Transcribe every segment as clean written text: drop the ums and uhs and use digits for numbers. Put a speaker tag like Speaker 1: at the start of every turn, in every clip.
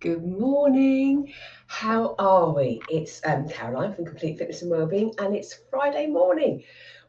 Speaker 1: Good morning. How are we? It's Caroline from Complete Fitness and Wellbeing, and it's Friday morning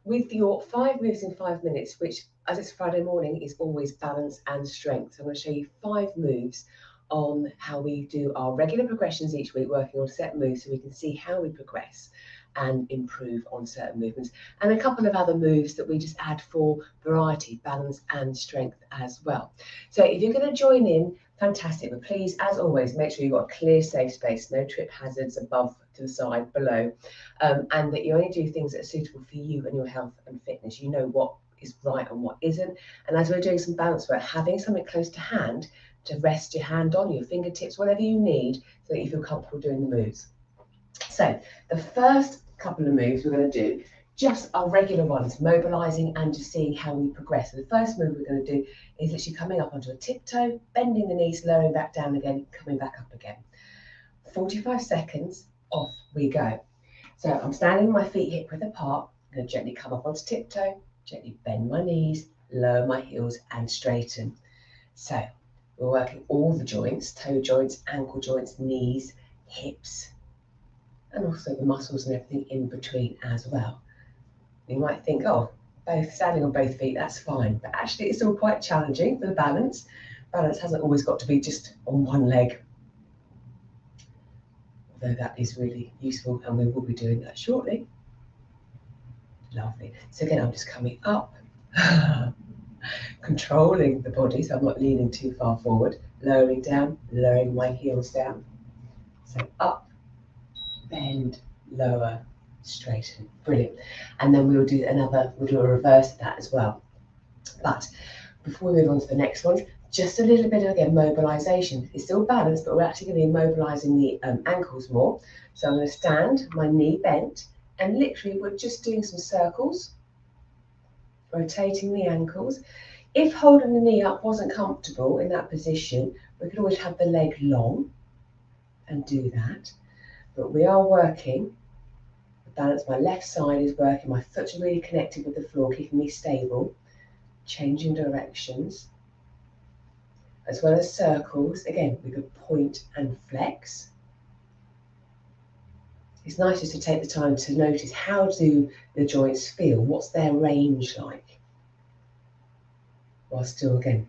Speaker 1: with your 5 moves in 5 minutes, which, as it's Friday morning, is always balance and strength. So I'm going to show you 5 moves on how we do our regular progressions each week, working on set moves, so we can see how we progress and improve on certain movements, and a couple of other moves that we just add for variety, balance and strength as well. So if you're going to join in, fantastic, but please, as always, make sure you've got a clear, safe space, no trip hazards above, to the side, below, and that you only do things that are suitable for you and your health and fitness. You know what is right and what isn't. And as we're doing some balance work, having something close to hand to rest your hand on, your fingertips, whatever you need, so that you feel comfortable doing the moves. So the first couple of moves we're going to do, just our regular ones, mobilizing and just seeing how we progress. So the first move we're going to do is literally coming up onto a tiptoe, bending the knees, lowering back down again, coming back up again. 45 seconds, off we go. So I'm standing with my feet hip width apart. I'm going to gently come up onto tiptoe, gently bend my knees, lower my heels and straighten. So we're working all the joints, toe joints, ankle joints, knees, hips, and also the muscles and everything in between as well. You might think, oh, both standing on both feet, that's fine. But actually, it's still quite challenging for the balance. Balance hasn't always got to be just on one leg, although that is really useful, and we will be doing that shortly. Lovely. So again, I'm just coming up, controlling the body, so I'm not leaning too far forward, lowering down, lowering my heels down. So up, bend, lower, straighten. Brilliant. And then we'll do a reverse of that as well. But before we move on to the next one, just a little bit of, again, mobilization. It's still balanced, but we're actually going to be mobilizing the ankles more. So I'm going to stand, my knee bent, and literally we're just doing some circles, rotating the ankles. If holding the knee up wasn't comfortable in that position, we could always have the leg long and do that. But we are working the balance. My left side is working, my foot's really connected with the floor, keeping me stable, changing directions, as well as circles. Again, we could point and flex. It's nice just to take the time to notice, how do the joints feel? What's their range like? While still, again,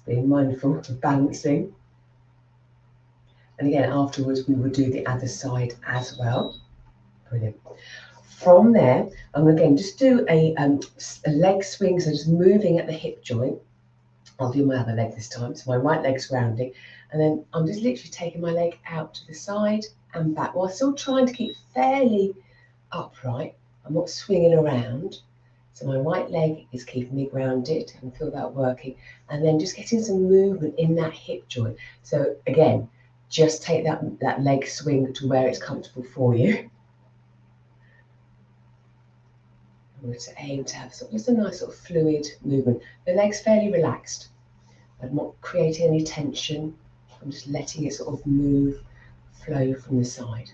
Speaker 1: being mindful of balancing. And again, afterwards, we will do the other side as well. Brilliant. From there, I'm again just do a leg swing, so just moving at the hip joint. I'll do my other leg this time, so my right leg's grounding, and then I'm just literally taking my leg out to the side and back, while still trying to keep fairly upright. I'm not swinging around, so my right leg is keeping me grounded, and feel that working, and then just getting some movement in that hip joint. So again, just take that leg swing to where it's comfortable for you. I'm going to aim to have just a nice sort of fluid movement. The leg's fairly relaxed. I'm not creating any tension. I'm just letting it sort of move, flow from the side.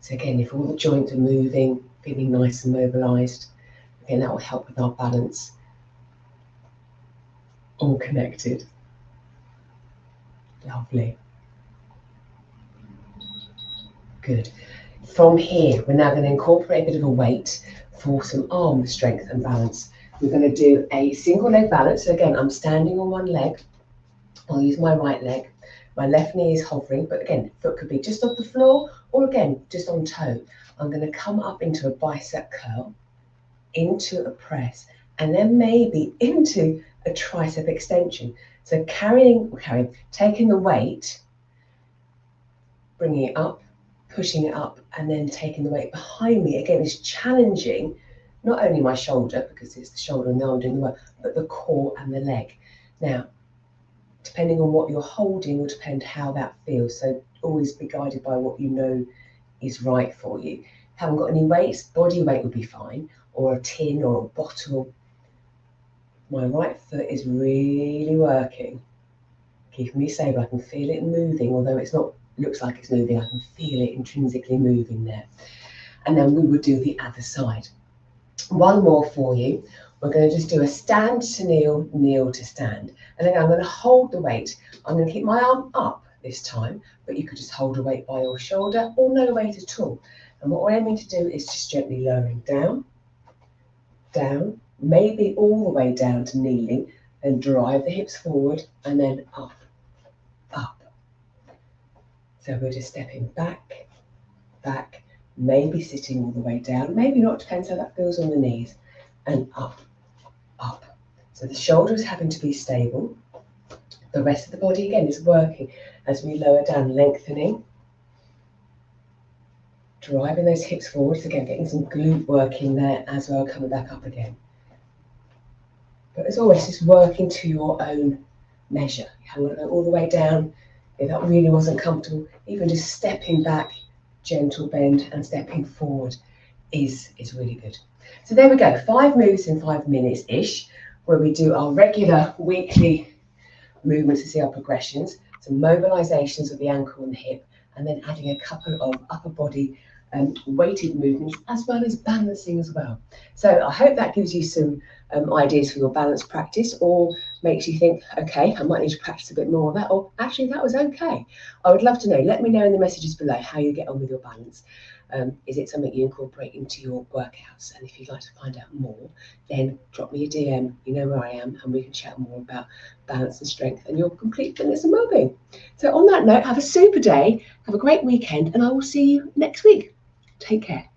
Speaker 1: So again, if all the joints are moving, feeling nice and mobilized, again, that will help with our balance. All connected. Lovely. Good. From here, we're now going to incorporate a bit of a weight for some arm strength and balance. We're going to do a single leg balance. So again, I'm standing on one leg. I'll use my right leg. My left knee is hovering, but again, foot could be just off the floor, or again, just on toe. I'm going to come up into a bicep curl, into a press, and then maybe into a tricep extension. So taking the weight, bringing it up, pushing it up, and then taking the weight behind me. Again, is challenging not only my shoulder, because it's the shoulder and the arm doing the work, but the core and the leg. Now, depending on what you're holding will depend how that feels. So always be guided by what you know is right for you. Haven't got any weights, body weight would be fine, or a tin or a bottle. My right foot is really working, keeping me stable. I can feel it moving, although it's not looks like it's moving, I can feel it intrinsically moving there. And then we would do the other side. One more for you. We're going to just do a stand to kneel, kneel to stand. And then I'm going to hold the weight. I'm going to keep my arm up this time, but you could just hold the weight by your shoulder or no weight at all. And what we're aiming to do is just gently lowering down, down, maybe all the way down to kneeling, and drive the hips forward and then up, up. So we're just stepping back, back, maybe sitting all the way down, maybe not, depends how that feels on the knees, and up, up. So the shoulder is having to be stable. The rest of the body again is working as we lower down, lengthening, driving those hips forwards again, getting some glute work in there as well, coming back up again. But as always, just working to your own measure. You haven't got to go all the way down. If that really wasn't comfortable, even just stepping back, gentle bend, and stepping forward is really good. So there we go, 5 moves in 5 minutes-ish, where we do our regular weekly movements to see our progressions, some mobilizations of the ankle and the hip, and then adding a couple of upper body weighted movements, as well as balancing as well. So I hope that gives you some ideas for your balance practice, or makes you think, okay, I might need to practice a bit more of that, or actually that was okay. I would love to know. Let me know in the messages below how you get on with your balance. Is it something you incorporate into your workouts? And if you'd like to find out more, then drop me a DM. You know where I am, and we can chat more about balance and strength and your complete fitness and wellbeing. So on that note, have a super day, have a great weekend, and I will see you next week. Take care.